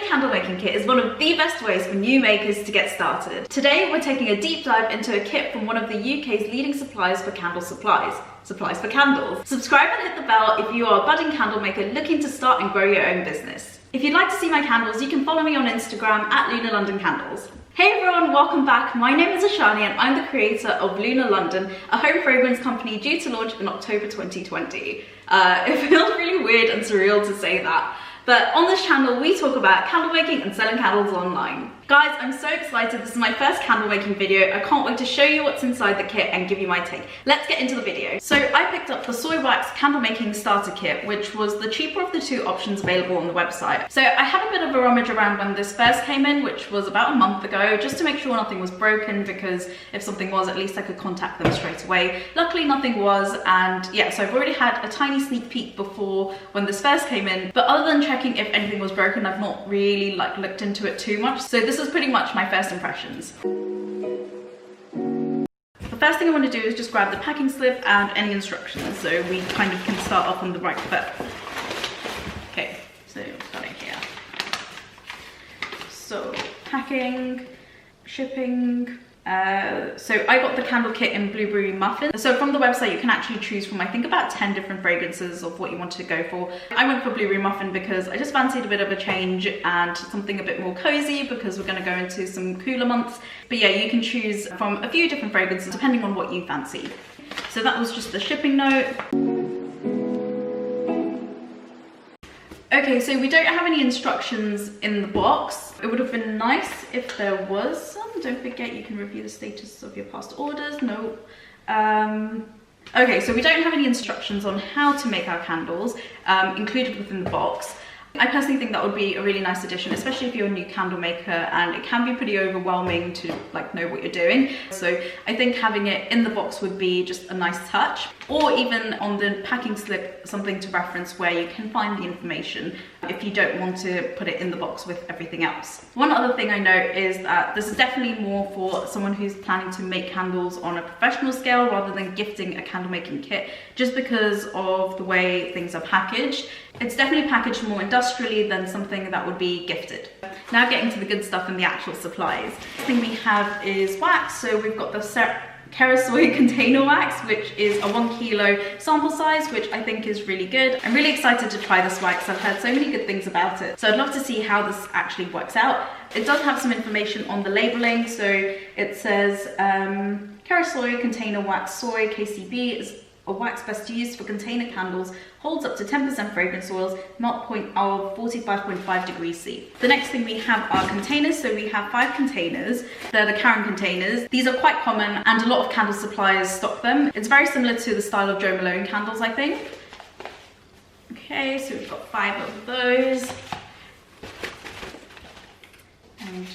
candle making kit is one of the best ways for new makers to get started. Today we're taking a deep dive into a kit from one of the UK's leading suppliers for candle supplies for candles. Subscribe and hit the bell if you are a budding candle maker looking to start and grow your own business. If you'd like to see my candles, you can follow me on Instagram at Luna London Candles. Hey everyone, welcome back. My name is Ashani and I'm the creator of Luna London, a home fragrance company due to launch in October 2020. It feels really weird and surreal to say that, but on this channel we talk about candle making and selling candles online. Guys, I'm so excited. This is my first candle making video. I can't wait to show you what's inside the kit and give you my take. Let's get into the video. So I picked up the Soy Wax candle making starter kit, which was the cheaper of the two options available on the website. So I had a bit of a rummage around when this first came in, which was about a month ago, just to make sure nothing was broken, because if something was, at least I could contact them straight away. Luckily nothing was, and yeah, so I've already had a tiny sneak peek before when this first came in, but other than checking if anything was broken, I've not really looked into it too much. So this is pretty much my first impressions. The first thing I want to do is just grab the packing slip and any instructions, so we kind of can start off on the right foot. Okay, so I've got it here. So packing, shipping. So I got the candle kit in Blueberry Muffin. So from the website you can actually choose from I think about 10 different fragrances of what you want to go for. I went for Blueberry Muffin because I just fancied a bit of a change and something a bit more cozy, because we're going to go into some cooler months. But yeah, you can choose from a few different fragrances depending on what you fancy. So that was just the shipping note. Okay, so we don't have any instructions in the box. It would have been nice if there was some. Don't forget you can review the status of your past orders. No. Okay, so we don't have any instructions on how to make our candles included within the box. I personally think that would be a really nice addition, especially if you're a new candle maker and it can be pretty overwhelming to know what you're doing. So I think having it in the box would be just a nice touch, or even on the packing slip something to reference where you can find the information if you don't want to put it in the box with everything else. One other thing I know is that this is definitely more for someone who's planning to make candles on a professional scale rather than gifting a candle making kit, just because of the way things are packaged. It's definitely packaged more industrially than something that would be gifted. Now getting to the good stuff and the actual supplies. The thing we have is wax. So we've got the Kerasoy container wax, which is a 1 kilo sample size, which I think is really good. I'm really excited to try this wax. I've heard so many good things about it. So I'd love to see how this actually works out. It does have some information on the labeling. So it says Kerasoy container wax soy KCB is a wax best used for container candles, holds up to 10% fragrance oils, melt point of 45.5 degrees C. The next thing we have are containers. So we have 5 containers. They're the Karen containers. These are quite common and a lot of candle suppliers stock them. It's very similar to the style of Jo Malone candles, I think. Okay, so we've got 5 of those. And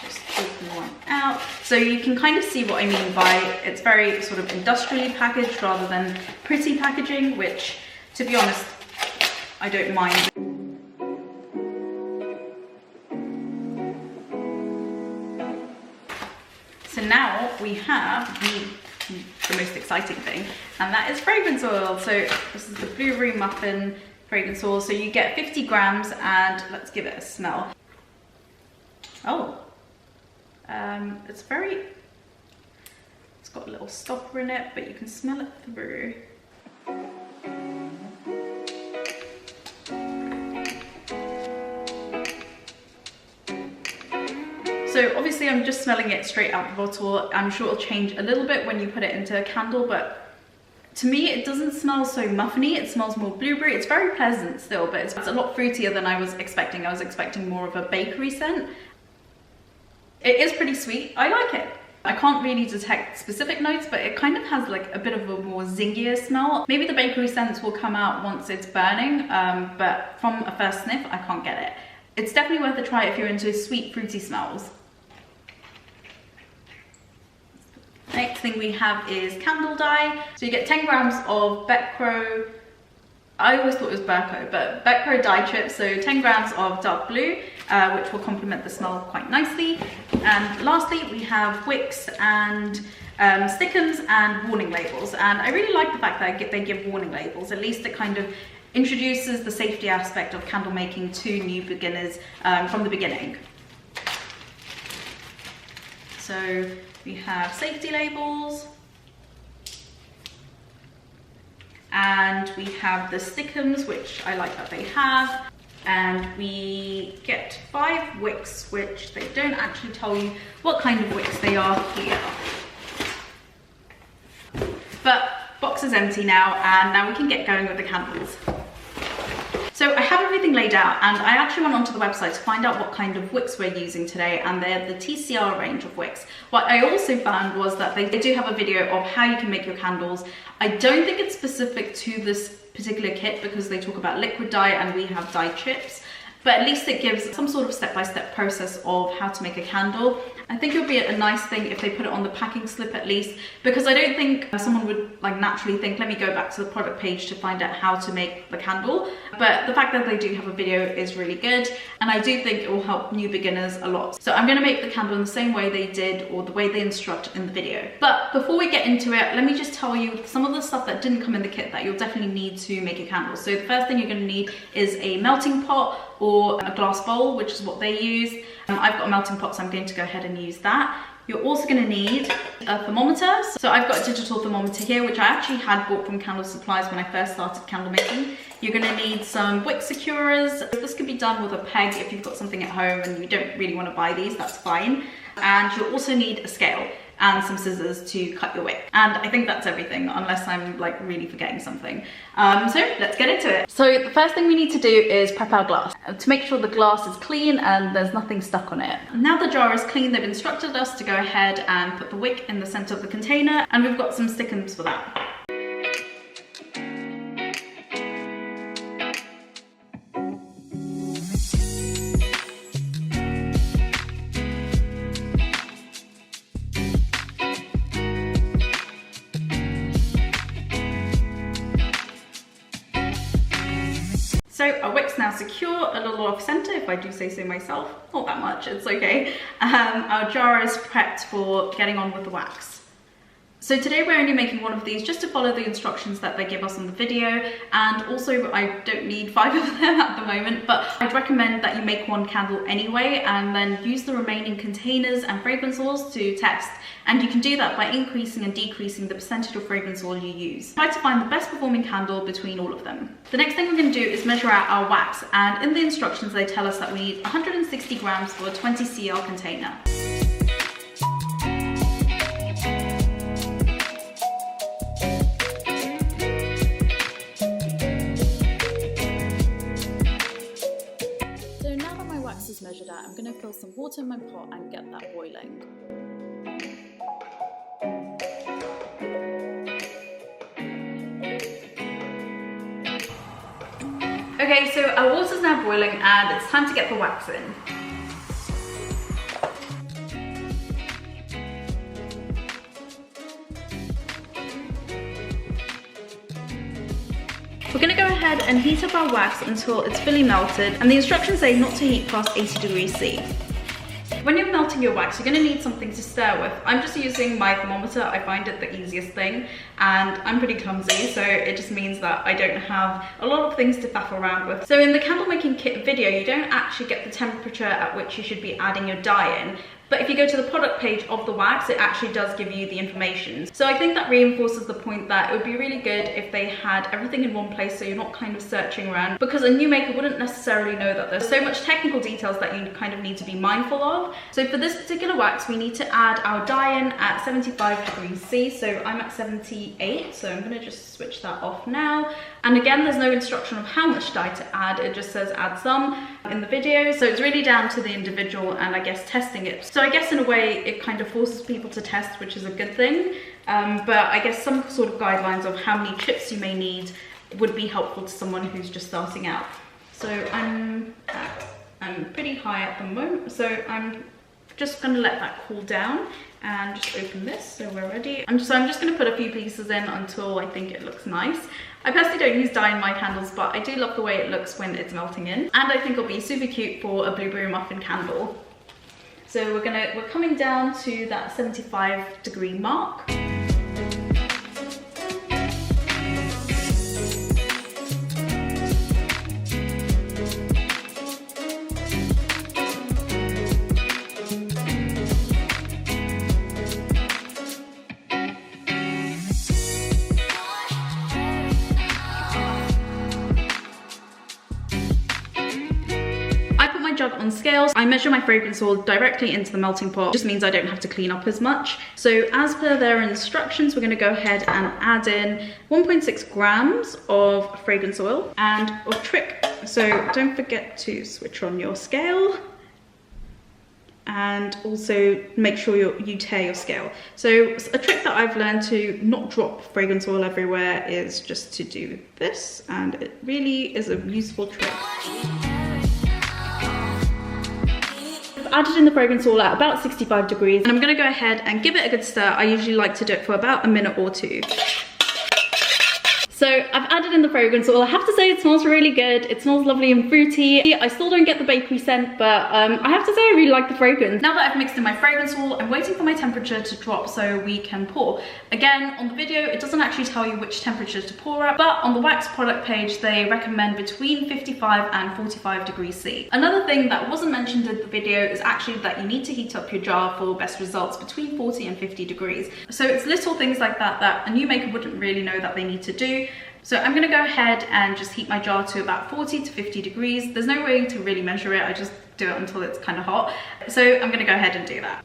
just open one out. So you can kind of see what I mean by it's very sort of industrially packaged rather than pretty packaging, which, to be honest, I don't mind. So now we have the most exciting thing, and that is fragrance oil. So this is the Blueberry Muffin fragrance oil. So you get 50 grams, and let's give it a smell. Oh. It's got a little stopper in it, but you can smell it through. So obviously I'm just smelling it straight out the bottle. I'm sure it'll change a little bit when you put it into a candle, but to me it doesn't smell so muffiny. It smells more blueberry. It's very pleasant still, but it's a lot fruitier than I was expecting. I was expecting more of a bakery scent. It is pretty sweet. I like it. I can't really detect specific notes, but it kind of has a bit of a more zingier smell. Maybe the bakery scents will come out once it's burning, but from a first sniff, I can't get it. It's definitely worth a try if you're into sweet, fruity smells. Next thing we have is candle dye. So you get 10 grams of Becro, I always thought it was Berco, but Becro dye chips, so 10 grams of dark blue, which will complement the smell quite nicely. And lastly, we have wicks and stickers and warning labels. And I really like the fact that they give warning labels. At least it kind of introduces the safety aspect of candle making to new beginners from the beginning. So we have safety labels, and we have the stickums, which I like that they have, and we get 5 wicks, which they don't actually tell you what kind of wicks they are here. But box is empty now, and now we can get going with the candles. So I have everything laid out, and I actually went onto the website to find out what kind of wicks we're using today, and they're the TCR range of wicks. What I also found was that they do have a video of how you can make your candles. I don't think it's specific to this particular kit because they talk about liquid dye and we have dye chips, but at least it gives some sort of step-by-step process of how to make a candle. I think it would be a nice thing if they put it on the packing slip at least, because I don't think someone would like naturally think, let me go back to the product page to find out how to make the candle. But the fact that they do have a video is really good, and I do think it will help new beginners a lot. So I'm going to make the candle in the same way they did, or the way they instruct in the video. But before we get into it, let me just tell you some of the stuff that didn't come in the kit that you'll definitely need to make a candle. So the first thing you're going to need is a melting pot or a glass bowl, which is what they use. I've got a melting pot, so I'm going to go ahead and use that. You're also going to need a thermometer. So I've got a digital thermometer here, which I actually had bought from Candle Supplies when I first started candle making. You're going to need some wick securers. This could be done with a peg if you've got something at home and you don't really want to buy these, that's fine. And you'll also need a scale and some scissors to cut your wick. And I think that's everything, unless I'm like really forgetting something. So let's get into it. So the first thing we need to do is prep our glass to make sure the glass is clean and there's nothing stuck on it. Now the jar is clean, they've instructed us to go ahead and put the wick in the center of the container, and we've got some stickums for that. So our wick's now secure, a little off center if I do say so myself, not that much, it's okay. Our jar is prepped for getting on with the wax. So today we're only making one of these just to follow the instructions that they give us on the video, and also I don't need 5 of them at the moment, but I'd recommend that you make one candle anyway and then use the remaining containers and fragrance oils to test, and you can do that by increasing and decreasing the percentage of fragrance oil you use. Try to find the best performing candle between all of them. The next thing we're going to do is measure out our wax, and in the instructions they tell us that we need 160 grams for a 20 cl container. Measured out, I'm going to fill some water in my pot and get that boiling. Okay, so our water's now boiling and it's time to get the wax in. We're going to go ahead and heat up our wax until it's fully melted, and the instructions say not to heat past 80 degrees C. When you're melting your wax, you're going to need something to stir with. I'm just using my thermometer. I find it the easiest thing, and I'm pretty clumsy, so it just means that I don't have a lot of things to faff around with. So in the candle making kit video, you don't actually get the temperature at which you should be adding your dye in. But if you go to the product page of the wax, it actually does give you the information. So I think that reinforces the point that it would be really good if they had everything in one place, so you're not kind of searching around, because a new maker wouldn't necessarily know that there's so much technical details that you kind of need to be mindful of. So for this particular wax, we need to add our dye in at 75 degrees C. So I'm at 78, so I'm going to just switch that off now. And again, there's no instruction of how much dye to add, it just says add some in the video. So it's really down to the individual and I guess testing it. So I guess in a way it kind of forces people to test, which is a good thing. But I guess some sort of guidelines of how many chips you may need would be helpful to someone who's just starting out. So I'm pretty high at the moment, so I'm just going to let that cool down and just open this so we're ready. So I'm just going to put a few pieces in until I think it looks nice. I personally don't use dye in my candles, but I do love the way it looks when it's melting in, and I think it'll be super cute for a blueberry muffin candle. So we're coming down to that 75 degree mark. my jug on scales. I measure my fragrance oil directly into the melting pot. It just means I don't have to clean up as much. So as per their instructions, we're going to go ahead and add in 1.6 grams of fragrance oil. And a trick, so don't forget to switch on your scale. And also make sure you tare your scale. So a trick that I've learned to not drop fragrance oil everywhere is just to do this, and it really is a useful trick. I've added in the fragrance oil at about 65 degrees, and I'm gonna go ahead and give it a good stir. I usually like to do it for about a minute or two. So I've added in the fragrance oil. I have to say it smells really good. It smells lovely and fruity. I still don't get the bakery scent, but I have to say I really like the fragrance. Now that I've mixed in my fragrance oil, I'm waiting for my temperature to drop so we can pour. Again, on the video, it doesn't actually tell you which temperature to pour at, but on the wax product page, they recommend between 55 and 45 degrees C. Another thing that wasn't mentioned in the video is actually that you need to heat up your jar for best results between 40 and 50 degrees. So it's little things like that that a new maker wouldn't really know that they need to do. So I'm gonna go ahead and just heat my jar to about 40 to 50 degrees. There's no way to really measure it. I just do it until it's kind of hot. So I'm gonna go ahead and do that.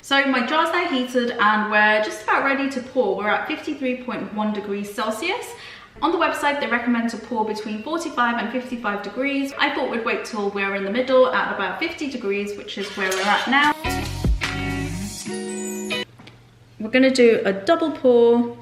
So my jar's now heated and we're just about ready to pour. We're at 53.1 degrees Celsius. On the website, they recommend to pour between 45 and 55 degrees. I thought we'd wait till we're in the middle at about 50 degrees, which is where we're at now. We're gonna do a double pour.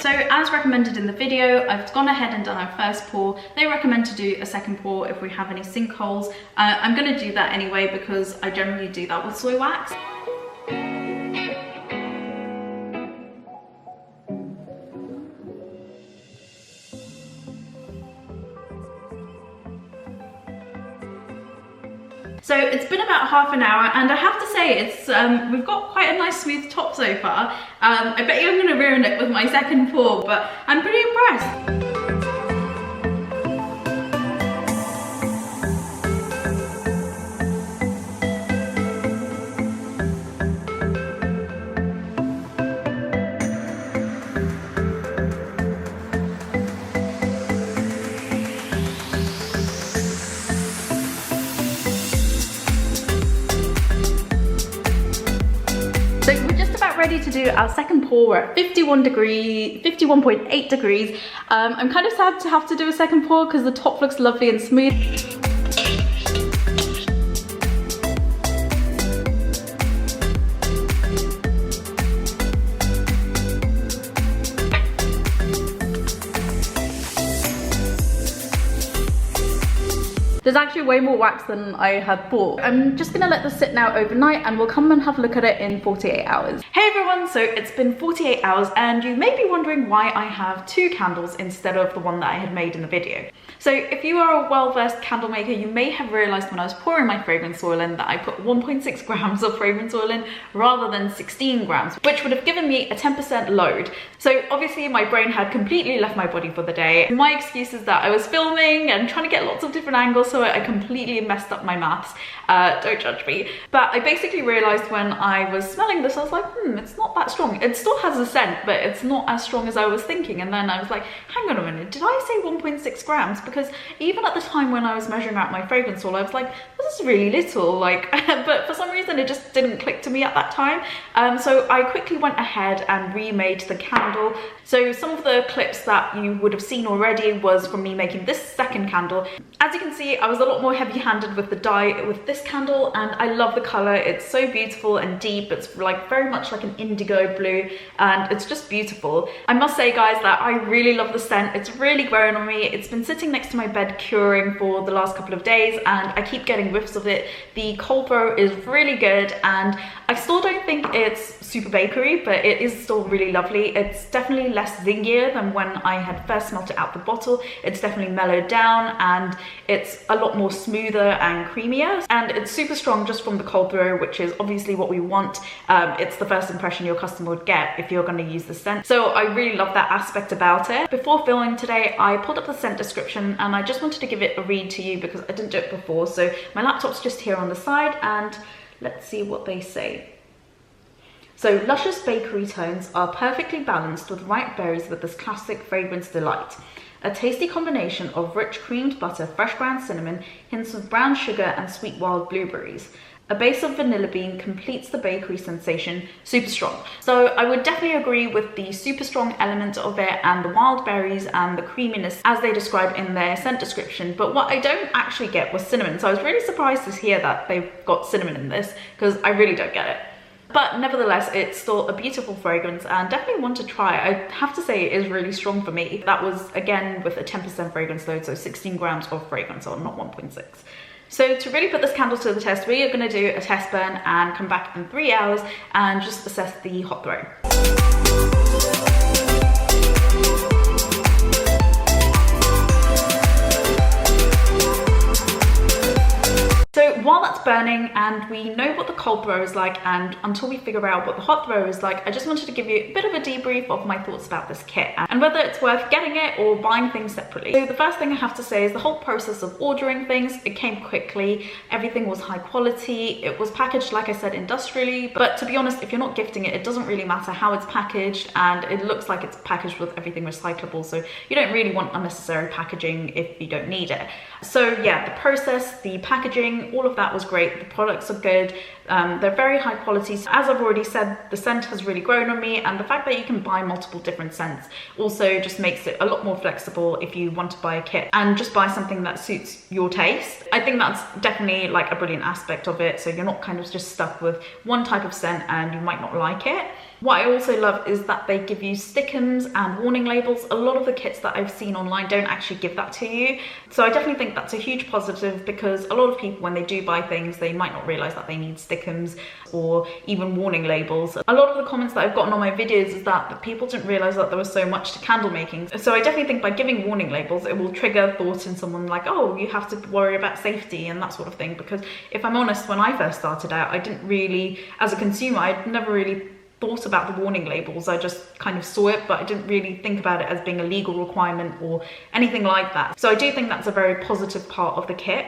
So as recommended in the video, I've gone ahead and done our first pour. They recommend to do a second pour if we have any sinkholes. I'm going to do that anyway because I generally do that with soy wax. So it's been about half an hour, and I have to say it's we've got quite a nice smooth top so far. I bet you I'm going to ruin it with my second pour, but I'm pretty impressed. So we're just about ready to do our second pour. We're at 51.8 degrees. I'm kind of sad to have to do a second pour because the top looks lovely and smooth. There's actually way more wax than I had bought. I'm just gonna let this sit now overnight and we'll come and have a look at it in 48 hours. Hey everyone, so it's been 48 hours and you may be wondering why I have two candles instead of the one that I had made in the video. So if you are a well-versed candle maker, you may have realized when I was pouring my fragrance oil in that I put 1.6 grams of fragrance oil in rather than 16 grams, which would have given me a 10% load. So obviously my brain had completely left my body for the day. My excuse is that I was filming and trying to get lots of different angles, so I completely messed up my maths. Don't judge me. But I basically realized when I was smelling this, I was like, it's not that strong. It still has a scent, but it's not as strong as I was thinking. And then I was like, hang on a minute, did I say 1.6 grams? Because even at the time when I was measuring out my fragrance oil, I was like, this is really little, like, but for some reason it just didn't click to me at that time. So I quickly went ahead and remade the candle. So some of the clips that you would have seen already was from me making this second candle. As you can see, I was a lot more heavy-handed with the dye with this candle, and I love the color. It's so beautiful and deep. It's like very much like an indigo blue, and it's just beautiful. I must say, guys, that I really love the scent. It's really growing on me. It's been sitting next to my bed curing for the last couple of days, and I keep getting whiffs of it. The cold throw is really good, and I still don't think it's super bakery, but it is still really lovely. It's definitely less zingier than when I had first smelt it out the bottle. It's definitely mellowed down, and it's a lot more smoother and creamier, and it's super strong just from the cold throw, which is obviously what we want. It's the first impression your customer would get if you're going to use the scent. So I really love that aspect about it. Before filming today, I pulled up the scent description and I just wanted to give it a read to you because I didn't do it before. So my laptop's just here on the side, and let's see what they say. So, luscious bakery tones are perfectly balanced with ripe berries with this classic fragrance delight. A tasty combination of rich creamed butter, fresh ground cinnamon, hints of brown sugar and sweet wild blueberries. A base of vanilla bean completes the bakery sensation. Super strong. So I would definitely agree with the super strong element of it and the wild berries and the creaminess as they describe in their scent description. But what I don't actually get was cinnamon. So I was really surprised to hear that they've got cinnamon in this because I really don't get it. But nevertheless, it's still a beautiful fragrance and definitely one to try. I have to say it is really strong for me. That was, again, with a 10% fragrance load, so 16 grams of fragrance, or not 1.6. So to really put this candle to the test, we are going to do a test burn and come back in 3 hours and just assess the hot throw. So while that's burning and we know what the cold throw is like, and until we figure out what the hot throw is like, I just wanted to give you a bit of a debrief of my thoughts about this kit and whether it's worth getting it or buying things separately. So the first thing I have to say is the whole process of ordering things, it came quickly, everything was high quality, it was packaged, like I said, industrially, but to be honest, if you're not gifting it, it doesn't really matter how it's packaged, and it looks like it's packaged with everything recyclable, so you don't really want unnecessary packaging if you don't need it. So yeah, the process, the packaging, all of that was great. The products are good. They're very high quality. So as I've already said, the scent has really grown on me, and the fact that you can buy multiple different scents also just makes it a lot more flexible if you want to buy a kit and just buy something that suits your taste. I think that's definitely like a brilliant aspect of it, so you're not kind of just stuck with one type of scent and you might not like it. What I also love is that they give you stickums and warning labels. A lot of the kits that I've seen online don't actually give that to you. So I definitely think that's a huge positive, because a lot of people, when they do buy things, they might not realize that they need stickums or even warning labels. A lot of the comments that I've gotten on my videos is that people didn't realize that there was so much to candle making. So I definitely think by giving warning labels, it will trigger thoughts in someone like, oh, you have to worry about safety and that sort of thing. Because if I'm honest, when I first started out, I didn't really, as a consumer, I'd never really thought about the warning labels. I just kind of saw it, but I didn't really think about it as being a legal requirement or anything like that. So I do think that's a very positive part of the kit.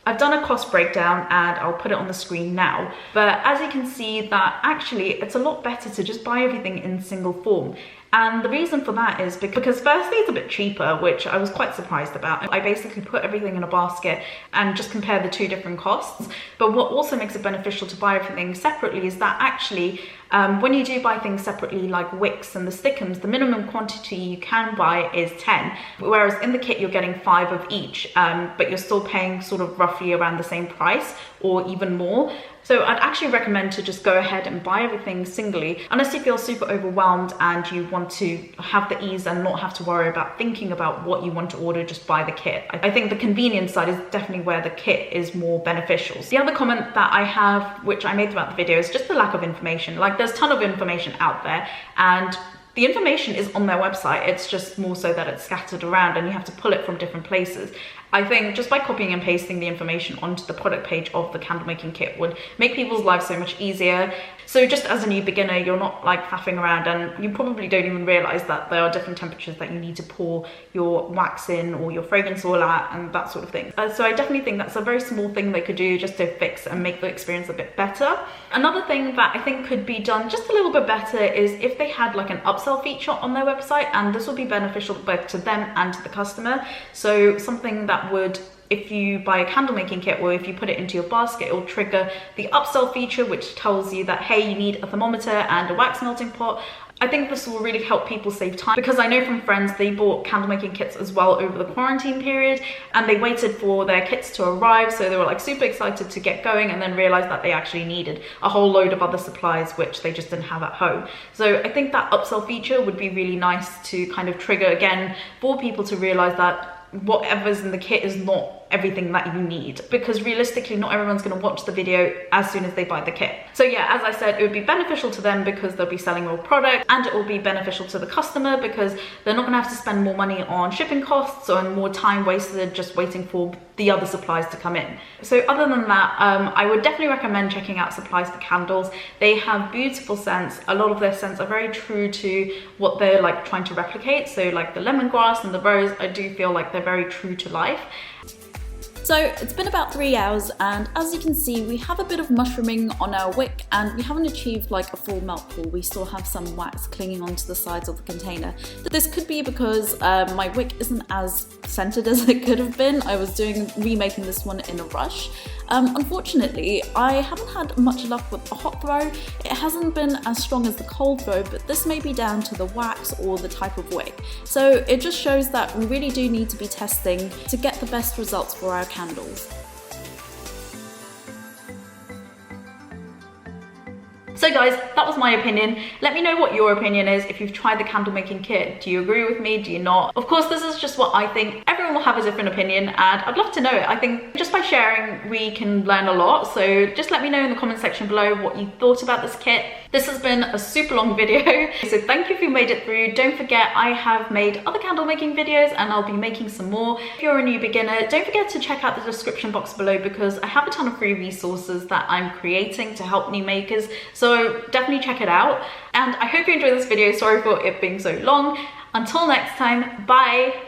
I've done a cost breakdown and I'll put it on the screen now, but as you can see that actually it's a lot better to just buy everything in single form. And the reason for that is because firstly it's a bit cheaper, which I was quite surprised about. I basically put everything in a basket and just compare the two different costs. But what also makes it beneficial to buy everything separately is that actually when you do buy things separately, like wicks and the stickums, the minimum quantity you can buy is 10, whereas in the kit you're getting 5 of each, but you're still paying sort of roughly around the same price or even more. So I'd actually recommend to just go ahead and buy everything singly, unless you feel super overwhelmed and you want to have the ease and not have to worry about thinking about what you want to order, just buy the kit. I think the convenience side is definitely where the kit is more beneficial. The other comment that I have, which I made throughout the video, is just the lack of information. Like, there's a ton of information out there, and the information is on their website. It's just more so that it's scattered around and you have to pull it from different places. I think just by copying and pasting the information onto the product page of the candle making kit would make people's lives so much easier. So just as a new beginner, you're not like faffing around, and you probably don't even realize that there are different temperatures that you need to pour your wax in or your fragrance oil at and that sort of thing. So I definitely think that's a very small thing they could do just to fix and make the experience a bit better. Another thing that I think could be done just a little bit better is if they had like an upsell feature on their website, and this would be beneficial both to them and to the customer. So something that would, if you buy a candle making kit or if you put it into your basket, it will trigger the upsell feature, which tells you that, hey, you need a thermometer and a wax melting pot. I think this will really help people save time, because I know from friends they bought candle making kits as well over the quarantine period, and they waited for their kits to arrive, so they were like super excited to get going, and then realized that they actually needed a whole load of other supplies which they just didn't have at home. So I think that upsell feature would be really nice to kind of trigger again for people to realize that whatever's in the kit is not everything that you need, because realistically not everyone's going to watch the video as soon as they buy the kit. So yeah, as I said, it would be beneficial to them because they'll be selling more product, and it will be beneficial to the customer because they're not going to have to spend more money on shipping costs or more time wasted just waiting for the other supplies to come in. So other than that, I would definitely recommend checking out Supplies for Candles. They have beautiful scents. A lot of their scents are very true to what they're like trying to replicate. So like the lemongrass and the rose, I do feel like they're very true to life. So it's been about 3 hours, and as you can see, we have a bit of mushrooming on our wick, and we haven't achieved like a full melt pool. We still have some wax clinging onto the sides of the container. This could be because my wick isn't as scented as it could have been. I was remaking this one in a rush. Unfortunately, I haven't had much luck with the hot throw. It hasn't been as strong as the cold throw, but this may be down to the wax or the type of wick. So it just shows that we really do need to be testing to get the best results for our candles. So guys, that was my opinion. Let me know what your opinion is if you've tried the candle making kit. Do you agree with me? Do you not? Of course, this is just what I think. Everyone will have a different opinion, and I'd love to know it. I think just by sharing, we can learn a lot. So just let me know in the comment section below what you thought about this kit. This has been a super long video, so thank you if you made it through. Don't forget, I have made other candle making videos and I'll be making some more. If you're a new beginner, don't forget to check out the description box below because I have a ton of free resources that I'm creating to help new makers. So definitely check it out. And I hope you enjoyed this video. Sorry for it being so long. Until next time, bye.